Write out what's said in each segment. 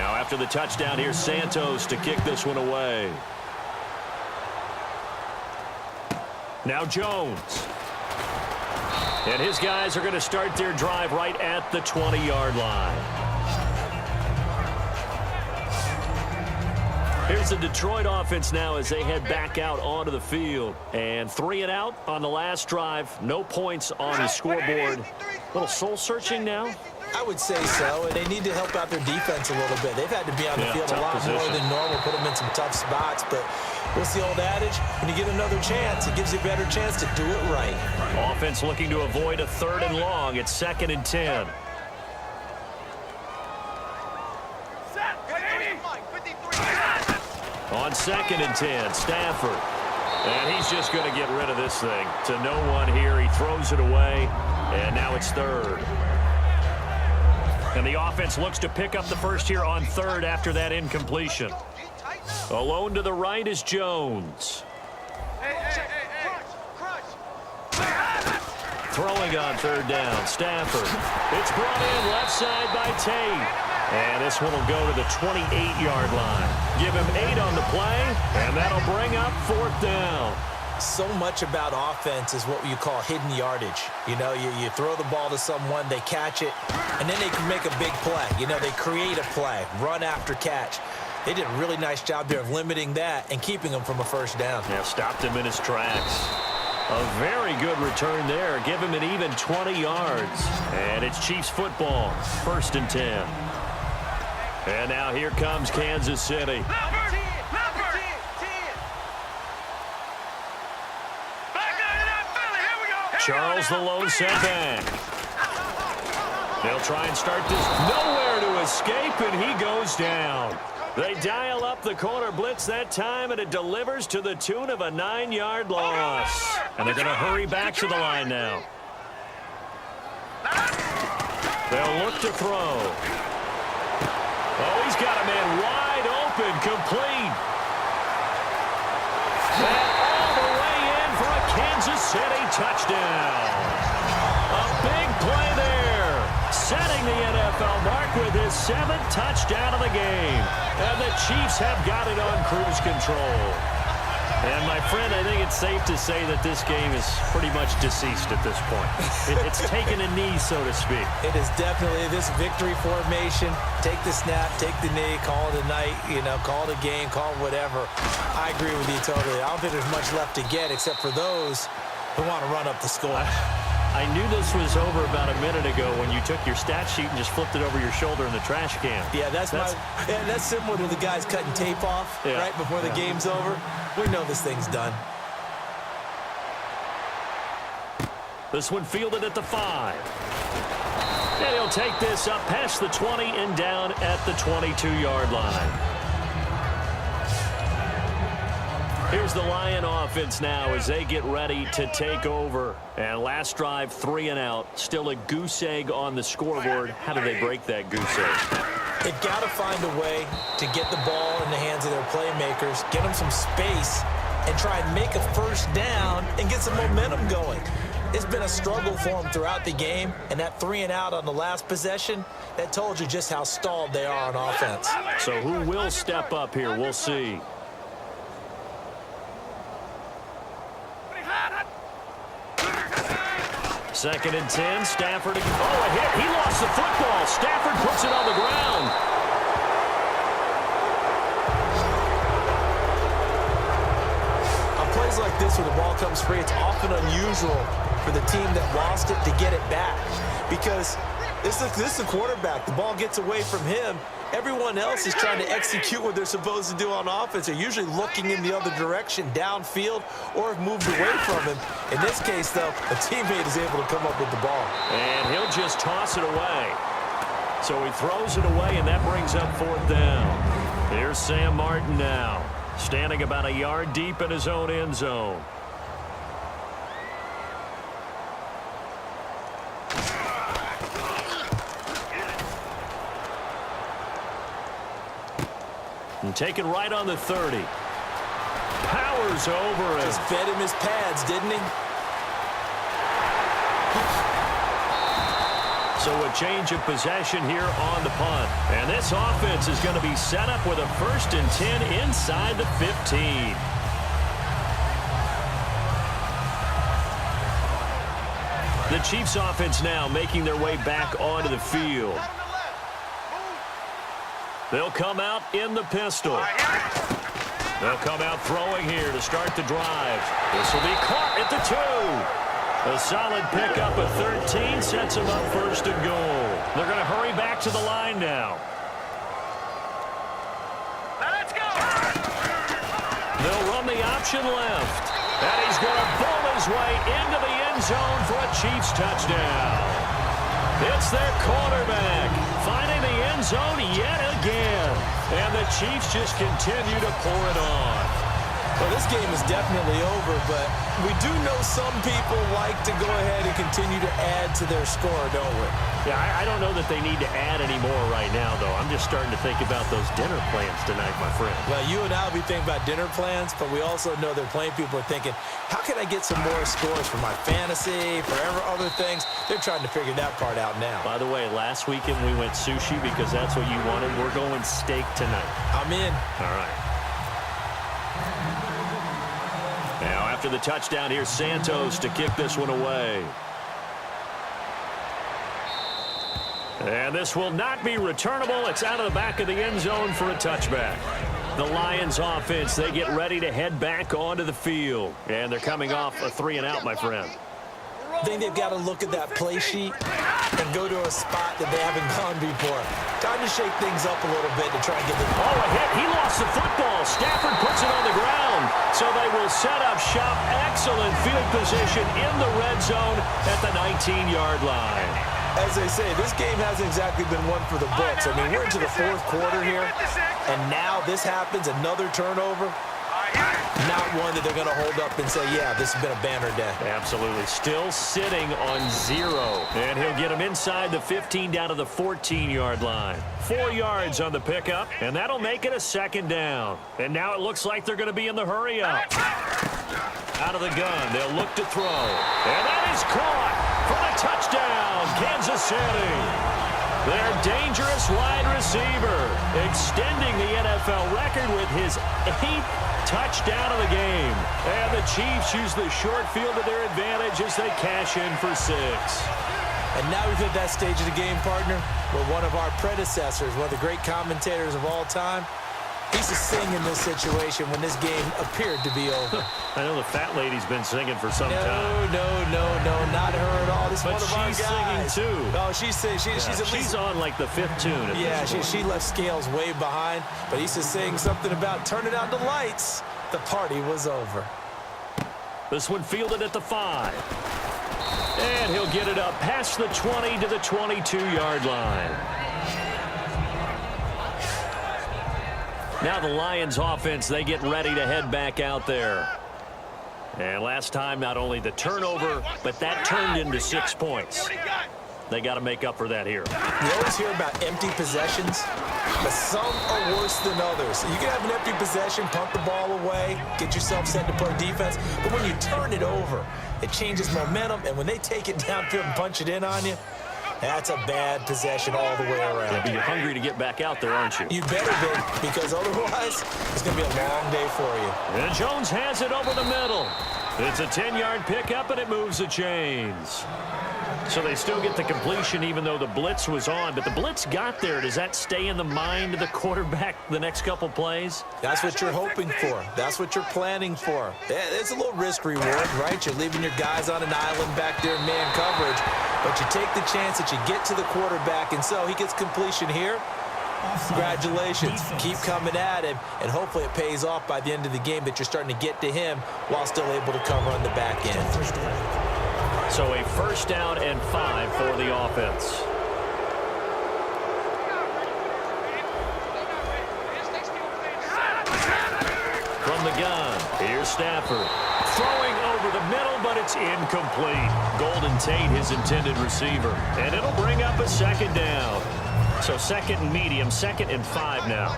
Now after the touchdown, here's Santos to kick this one away. Now Jones. And his guys are going to start their drive right at the 20-yard line. Here's the Detroit offense now as they head back out onto the field. And 3 and out on the last drive. No points on the scoreboard. A little soul-searching now? I would say so, and they need to help out their defense a little bit. They've had to be on the field a lot more than normal, put them in some tough spots. But what's the old adage? When you get another chance, it gives you a better chance to do it right. Offense looking to avoid a 3rd and long. It's 2nd and 10. On 2nd and 10, Stafford. And he's just going to get rid of this thing. To no one here. He throws it away, and now it's 3rd. And the offense looks to pick up the first here on 3rd after that incompletion. Alone to the right is Jones. Throwing on 3rd down, Stafford. It's brought in left side by Tate. And this one will go to the 28-yard line. Give him 8 on the play, and that'll bring up 4th down. So much about offense is what you call hidden yardage. You know, you throw the ball to someone, they catch it, and then they can make a big play. You know, they create a play, run after catch. They did a really nice job there of limiting that and keeping him from a 1st down. Yeah, stopped him in his tracks. A very good return there. Give him an even 20 yards. And it's Chiefs football, 1st and 10. And now here comes Kansas City. Charles the lone setback. They'll try and start this. Nowhere to escape, and he goes down. They dial up the corner blitz that time, and it delivers to the tune of a 9-yard loss. And they're going to hurry back to the line now. They'll look to throw. Oh, he's got a man wide open, complete. And all the way in for a Kansas City touchdown. A big play there, setting the NFL mark with his 7th touchdown of the game. And the Chiefs have got it on cruise control. And, my friend, I think it's safe to say that this game is pretty much deceased at this point. It's taken a knee, so to speak. It is definitely this victory formation. Take the snap, take the knee, call it a night, you know, call it a game, call it whatever. I agree with you totally. I don't think there's much left to get except for those who want to run up the score. I knew this was over about a minute ago when you took your stat sheet and just flipped it over your shoulder in the trash can. Yeah, that's similar to the guys cutting tape off right before the game's over. We know this thing's done. This one fielded at the 5. And he'll take this up past the 20 and down at the 22-yard line. Here's the Lion offense now as they get ready to take over. And last drive, 3 and out. Still a goose egg on the scoreboard. How do they break that goose egg? They've got to find a way to get the ball in the hands of their playmakers, get them some space, and try and make a 1st down and get some momentum going. It's been a struggle for them throughout the game, and that 3 and out on the last possession, that told you just how stalled they are on offense. So who will step up here? We'll see. Second and 10, Stafford. Oh, a hit. He lost the football. Stafford puts it on the ground. On plays like this where the ball comes free, it's often unusual for the team that lost it to get it back. Because this is the quarterback. The ball gets away from him. Everyone else is trying to execute what they're supposed to do on offense. They're usually looking in the other direction, downfield, or have moved away from him. In this case, though, a teammate is able to come up with the ball. And he'll just toss it away. So he throws it away, and that brings up 4th down. Here's Sam Martin now, standing about a yard deep in his own end zone. And taken right on the 30. Powers over it. Just fed him his pads, didn't he? So a change of possession here on the punt. And this offense is going to be set up with a 1st and 10 inside the 15. The Chiefs offense now making their way back onto the field. They'll come out in the pistol. They'll come out throwing here to start the drive. This will be caught at the 2. A solid pickup of 13 sets them up 1st and goal. They're going to hurry back to the line now. Let's go. They'll run the option left. And he's going to bowl his way into the end zone for a Chiefs touchdown. It's their quarterback finding the end zone yet again. And the Chiefs just continue to pour it on. Well, this game is definitely over, but we do know some people like to go ahead and continue to add to their score, don't we? Yeah, I don't know that they need to add any more right now, though. I'm just starting to think about those dinner plans tonight, my friend. Well, you and I will be thinking about dinner plans, but we also know they're playing people are thinking, how can I get some more scores for my fantasy, for other things? They're trying to figure that part out now. By the way, last weekend we went sushi because that's what you wanted. We're going steak tonight. I'm in. All right. Now, after the touchdown, here's Santos to kick this one away. And this will not be returnable. It's out of the back of the end zone for a touchback. The Lions offense, they get ready to head back onto the field. And they're coming off a 3-and-out, my friend. I think they've got to look at that play sheet and go to a spot that they haven't gone before. Time to shake things up a little bit to try and get the... Oh, a hit. He lost the football. Stafford puts it on the ground. So they will set up shop. Excellent field position in the red zone at the 19-yard line. As they say, this game hasn't exactly been one for the books. I mean, we're into the 4th quarter here, and now this happens, another turnover. Not one that they're going to hold up and say, yeah, this has been a banner day. Absolutely. Still sitting on 0. And he'll get him inside the 15 down to the 14-yard line. 4 yards on the pickup, and that'll make it a 2nd down. And now it looks like they're going to be in the hurry up. Out of the gun, they'll look to throw. And that is caught for a touchdown, Kansas City. Their dangerous wide receiver extending the NFL record with his 8th touchdown of the game. And the Chiefs use the short field to their advantage as they cash in for 6. And now we've hit that stage of the game, partner, where one of our predecessors, one of the great commentators of all time, used to sing in this situation when this game appeared to be over. I know the fat lady's been singing for some time. No, not her at all. This is but one of our she's guys. singing too. Oh, she's on like the 5th tune. Yeah, she left Scales way behind, but he used to sing something about turning out the lights. The party was over. This one fielded at the 5. And he'll get it up past the 20 to the 22-yard line. Now the Lions offense, they get ready to head back out there. And last time, not only the turnover, but that turned into 6 points. They got to make up for that here. You always hear about empty possessions, but some are worse than others. You can have an empty possession, punt the ball away, get yourself set to play defense, but when you turn it over, it changes momentum, and when they take it downfield and punch it in on you, that's a bad possession all the way around. Yeah, but you're hungry to get back out there, aren't you? You better be, because otherwise, it's going to be a long day for you. And Jones has it over the middle. It's a 10-yard pickup, and it moves the chains. So they still get the completion even though the blitz was on. But the blitz got there. Does that stay in the mind of the quarterback the next couple plays? That's what you're hoping for. That's what you're planning for. It's a little risk reward, right? You're leaving your guys on an island back there in man coverage. But you take the chance that you get to the quarterback, and so he gets completion here. Congratulations. Keep coming at him, and hopefully it pays off by the end of the game that you're starting to get to him while still able to cover on the back end. So a 1st down and 5 for the offense. From the gun, here's Stafford. Throwing over the middle, but it's incomplete. Golden Tate, his intended receiver. And it'll bring up a 2nd down. So 2nd and medium, 2nd and 5 now.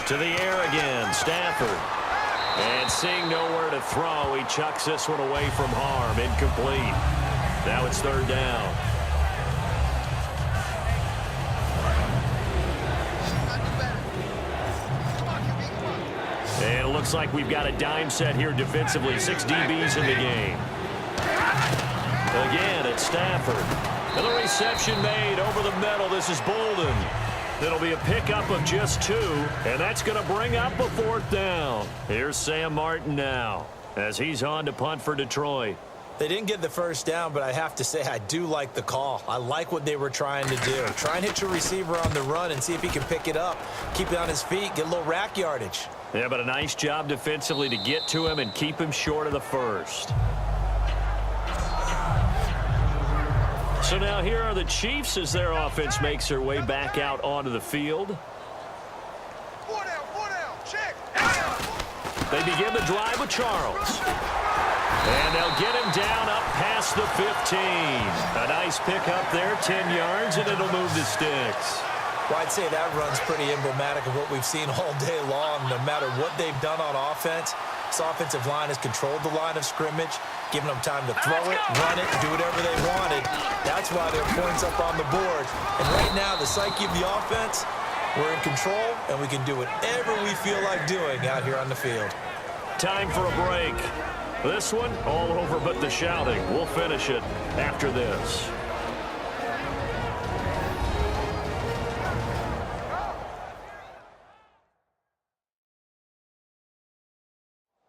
To the air again, Stafford. And seeing nowhere to throw, he chucks this one away from harm. Incomplete. Now it's third down. And it looks like we've got a dime set here defensively. 6 DBs in the game. Again, it's Stafford. And the reception made over the middle. This is Bolden. It'll be a pickup of just 2, and that's going to bring up a 4th down. Here's Sam Martin now as he's on to punt for Detroit. They didn't get the first down, but I have to say I do like the call. I like what they were trying to do. Try and hit your receiver on the run and see if he can pick it up. Keep it on his feet, get a little rack yardage. Yeah, but a nice job defensively to get to him and keep him short of the first. So now here are the Chiefs as their offense makes their way back out onto the field. Check. They begin the drive with Charles. And they'll get him down up past the 15. A nice pickup there, 10 yards, and it'll move the sticks. Well, I'd say that run's pretty emblematic of what we've seen all day long. No matter what they've done on offense, this offensive line has controlled the line of scrimmage, giving them time to throw it, run it, do whatever they wanted. That's why there are points up on the board. And right now, the psyche of the offense, we're in control, and we can do whatever we feel like doing out here on the field. Time for a break. This one, all over but the shouting. We'll finish it after this.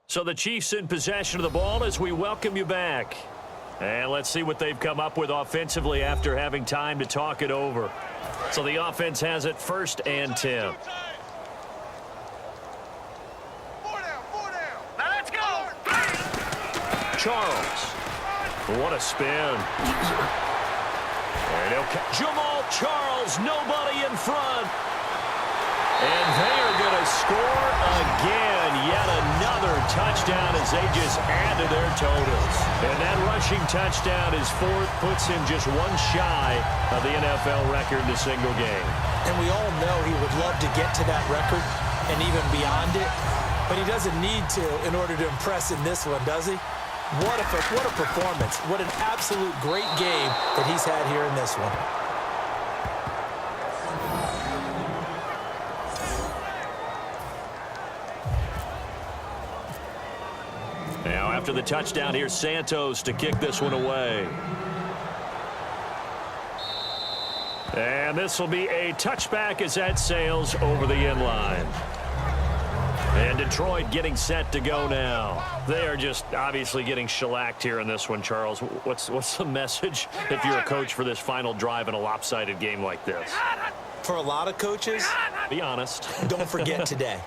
So the Chiefs in possession of the ball as we welcome you back. And let's see what they've come up with offensively after having time to talk it over. So the offense has it 1st and 10. Now let's go. Charles. What a spin. And Jamal Charles, nobody in front. And they are going to score again. Yet another touchdown as they just add to their totals. And that rushing touchdown is 4th, puts him just 1 shy of the NFL record in a single game. And we all know he would love to get to that record and even beyond it. But he doesn't need to in order to impress in this one, does he? What a performance. What an absolute great game that he's had here in this one. Now after the touchdown, here's Santos to kick this one away. And this will be a touchback as that sails over the end line. And Detroit getting set to go now. They are just obviously getting shellacked here in this one, Charles. What's the message if you're a coach for this final drive in a lopsided game like this? For a lot of coaches, be honest. Don't forget today.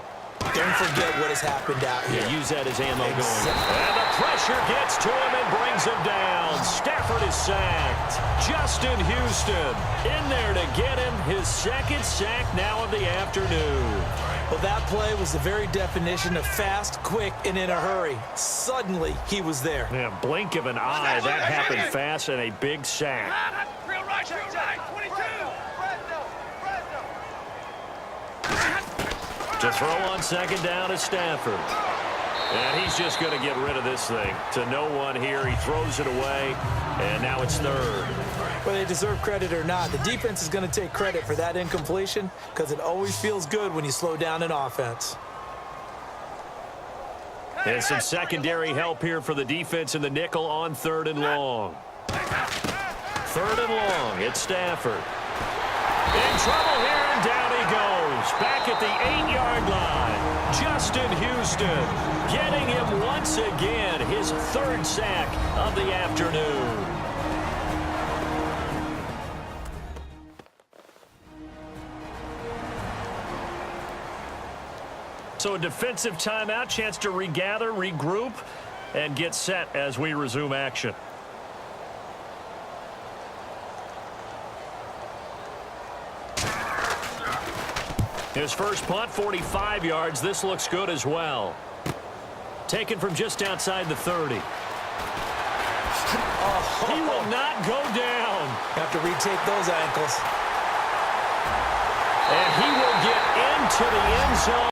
Don't forget what has happened out here. Yeah, use that as ammo going. Exactly. And the pressure gets to him and brings him down. Stafford is sacked. Justin Houston in there to get him his 2nd sack now of the afternoon. Well, that play was the very definition of fast, quick, and in a hurry. Suddenly, he was there. Yeah, blink of an eye. That happened fast and a big sack. Real right, 22. To throw on 2nd down is Stafford. And he's just going to get rid of this thing. To no one here. He throws it away. And now it's 3rd. Whether they deserve credit or not, the defense is going to take credit for that incompletion because it always feels good when you slow down an offense. And some secondary help here for the defense in the nickel on 3rd and long. 3rd and long. It's Stafford. In trouble here, and down he goes. Back at the 8-yard line. Justin Houston getting him once again his 3rd sack of the afternoon. So a defensive timeout, chance to regather, regroup, and get set as we resume action. His first punt, 45 yards. This looks good as well. Taken from just outside the 30. He will not go down. Have to retake those ankles. And he will get into the end zone.